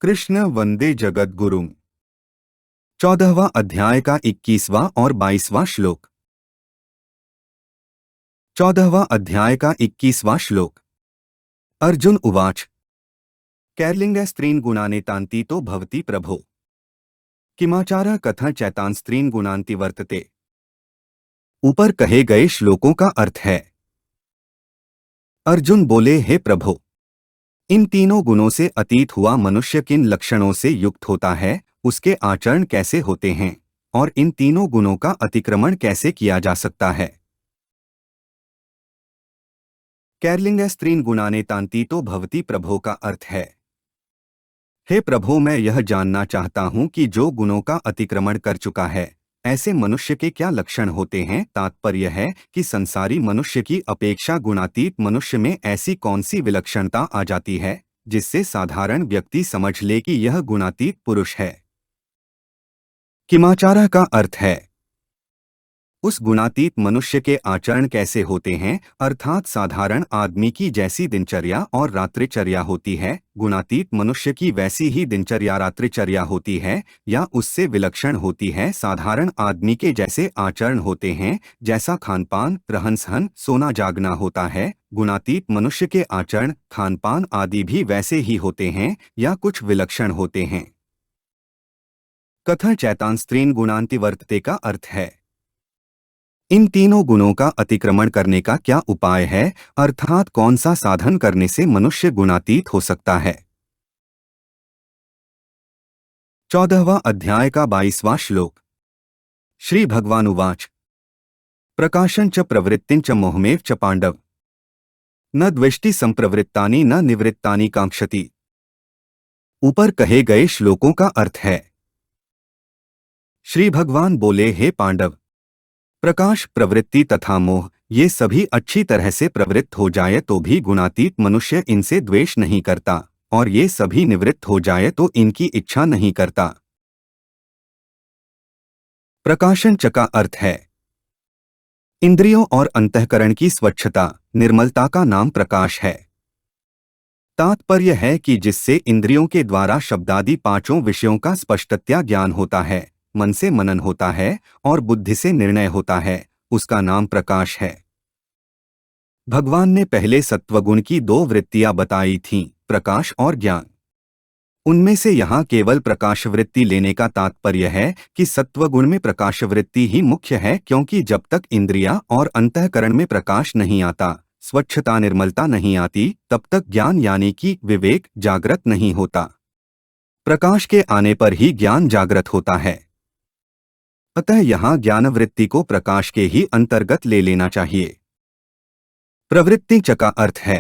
कृष्ण वंदे जगद्गुरुम। 14वां अध्याय का 21वां और 22वां श्लोक। 14वां अध्याय का 21वां श्लोक। अर्जुन उवाच। कैर्लिंग स्त्रीन गुणाने तांती तो भवति प्रभो। किमाचारः कथं चैतांस्त्रीन गुणांति वर्तते। ऊपर कहे गए श्लोकों का अर्थ है। अर्जुन बोले, हे प्रभो, इन तीनों गुणों से अतीत हुआ मनुष्य किन लक्षणों से युक्त होता है, उसके आचरण कैसे होते हैं और इन तीनों गुणों का अतिक्रमण कैसे किया जा सकता है। कैर्लिंग स्त्रीन गुणाने तांती तो भवती प्रभो का अर्थ है, हे प्रभो, मैं यह जानना चाहता हूँ कि जो गुणों का अतिक्रमण कर चुका है, ऐसे मनुष्य के क्या लक्षण होते हैं। तात्पर्य है कि संसारी मनुष्य की अपेक्षा गुणातीत मनुष्य में ऐसी कौन सी विलक्षणता आ जाती है जिससे साधारण व्यक्ति समझ ले कि यह गुणातीत पुरुष है। किमाचारः का अर्थ है उस गुणातीत मनुष्य के आचरण कैसे होते हैं, अर्थात साधारण आदमी की जैसी दिनचर्या और रात्रिचर्या होती है, गुणातीत मनुष्य की वैसी ही दिनचर्या रात्रिचर्या होती है या उससे विलक्षण होती है। साधारण आदमी के जैसे आचरण होते हैं, जैसा खानपान, रहन सहन, सोना जागना होता है, गुणातीत मनुष्य के आचरण, खानपान आदि भी वैसे ही होते हैं या कुछ विलक्षण होते हैं। कथं चैतांस्त्रीन गुणांति वर्तते का अर्थ है इन तीनों गुणों का अतिक्रमण करने का क्या उपाय है, अर्थात कौन सा साधन करने से मनुष्य गुणातीत हो सकता है। 14वां अध्याय का 22वां श्लोक। श्री भगवान उवाच। प्रकाशं च प्रवृत्तिं च मोहमेव च पांडव। न द्वेष्टि संप्रवृत्तानि न निवृत्तानि कांक्षति। ऊपर कहे गए श्लोकों का अर्थ है। श्री भगवान बोले, हे पांडव, प्रकाश, प्रवृत्ति तथा मोह ये सभी अच्छी तरह से प्रवृत्त हो जाए तो भी गुणातीत मनुष्य इनसे द्वेष नहीं करता, और ये सभी निवृत्त हो जाए तो इनकी इच्छा नहीं करता। प्रकाशन च का अर्थ है इंद्रियों और अंतःकरण की स्वच्छता, निर्मलता का नाम प्रकाश है। तात्पर्य है कि जिससे इंद्रियों के द्वारा शब्दादि पांचों विषयों का स्पष्टतया ज्ञान होता है, मन से मनन होता है और बुद्धि से निर्णय होता है, उसका नाम प्रकाश है। भगवान ने पहले सत्वगुण की दो वृत्तियां बताई थीं, प्रकाश और ज्ञान। उनमें से यहाँ केवल प्रकाश वृत्ति लेने का तात्पर्य है कि सत्वगुण में प्रकाश वृत्ति ही मुख्य है, क्योंकि जब तक इंद्रियां और अंतःकरण में प्रकाश नहीं आता, स्वच्छता निर्मलता नहीं आती, तब तक ज्ञान यानी कि विवेक जागृत नहीं होता। प्रकाश के आने पर ही ज्ञान जागृत होता है। अतः यहाँ ज्ञान वृत्ति को प्रकाश के ही अंतर्गत ले लेना चाहिए। प्रवृत्ति च का अर्थ है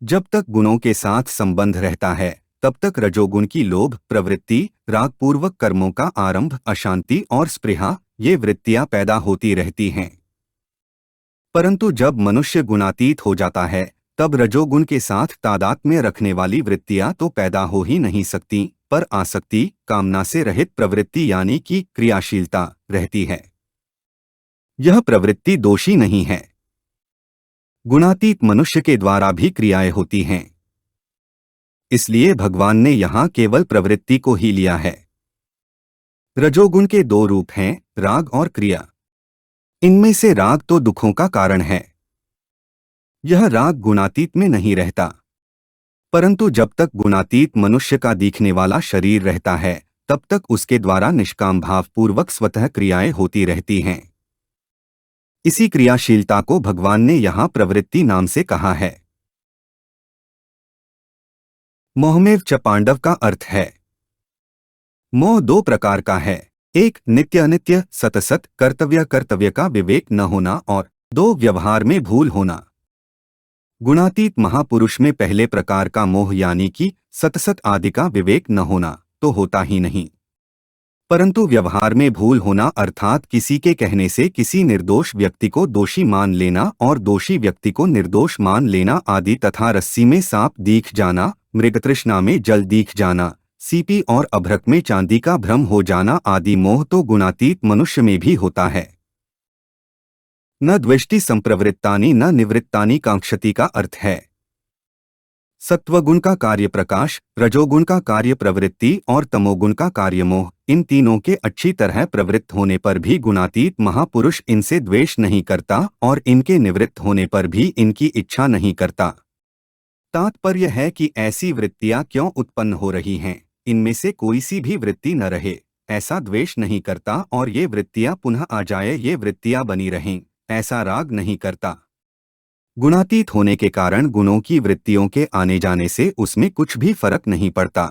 जब तक गुणों के साथ संबंध रहता है तब तक रजोगुण की लोभ प्रवृत्ति, रागपूर्वक कर्मों का आरंभ, अशांति और स्पृहा ये वृत्तियां पैदा होती रहती हैं। परंतु जब मनुष्य गुणातीत हो जाता है तब रजोगुण के साथ तादात्म्य रखने वाली वृत्तियां तो पैदा हो ही नहीं सकती, पर आसक्ति, कामना से रहित प्रवृत्ति यानी कि क्रियाशीलता रहती है। यह प्रवृत्ति दोषी नहीं है। गुणातीत मनुष्य के द्वारा भी क्रियाएं होती हैं, इसलिए भगवान ने यहाँ केवल प्रवृत्ति को ही लिया है। रजोगुण के दो रूप हैं, राग और क्रिया। इनमें से राग तो दुखों का कारण है। यह राग गुणातीत में नहीं रहता, परंतु जब तक गुणातीत मनुष्य का दिखने वाला शरीर रहता है तब तक उसके द्वारा निष्काम भाव पूर्वक स्वतः क्रियाएं होती रहती हैं। इसी क्रियाशीलता को भगवान ने यहाँ प्रवृत्ति नाम से कहा है। मोहमेव च पांडव का अर्थ है मोह दो प्रकार का है, एक नित्य अनित्य, सतसत, कर्तव्य कर्तव्य का विवेक न होना, और दो व्यवहार में भूल होना। गुणातीत महापुरुष में पहले प्रकार का मोह यानी कि सतसत आदि का विवेक न होना तो होता ही नहीं, परंतु व्यवहार में भूल होना अर्थात किसी के कहने से किसी निर्दोष व्यक्ति को दोषी मान लेना और दोषी व्यक्ति को निर्दोष मान लेना आदि, तथा रस्सी में सांप दिख जाना, मृगतृष्णा में जल दिख जाना, सीपी और अभ्रक में चांदी का भ्रम हो जाना आदि मोह तो गुणातीत मनुष्य में भी होता है। न द्वेष्टि संप्रवृत्तानि न निवृत्तानि कांक्षति का अर्थ है सत्वगुण का कार्य प्रकाश, रजोगुण का कार्य प्रवृत्ति और तमोगुण का कार्य मोह। इन तीनों के अच्छी तरह प्रवृत्त होने पर भी गुणातीत महापुरुष इनसे द्वेष नहीं करता और इनके निवृत्त होने पर भी इनकी इच्छा नहीं करता। तात्पर्य है कि ऐसी वृत्तियां क्यों उत्पन्न हो रही हैं, इनमें से कोई सी भी वृत्ति न रहे, ऐसा द्वेष नहीं करता, और ये वृत्तियां पुनः आ जाए, ये वृत्तियां बनी रहें, ऐसा राग नहीं करता। गुणातीत होने के कारण गुणों की वृत्तियों के आने जाने से उसमें कुछ भी फर्क नहीं पड़ता।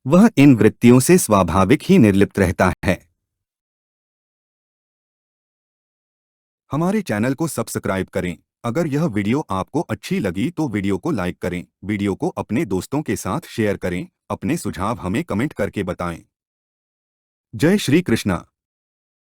वह इन वृत्तियों से स्वाभाविक ही निर्लिप्त रहता है। हमारे चैनल को सब्सक्राइब करें। अगर यह वीडियो आपको अच्छी लगी तो वीडियो को लाइक करें, वीडियो को अपने दोस्तों के साथ शेयर करें, अपने सुझाव हमें कमेंट करके बताएं। जय श्री कृष्णा।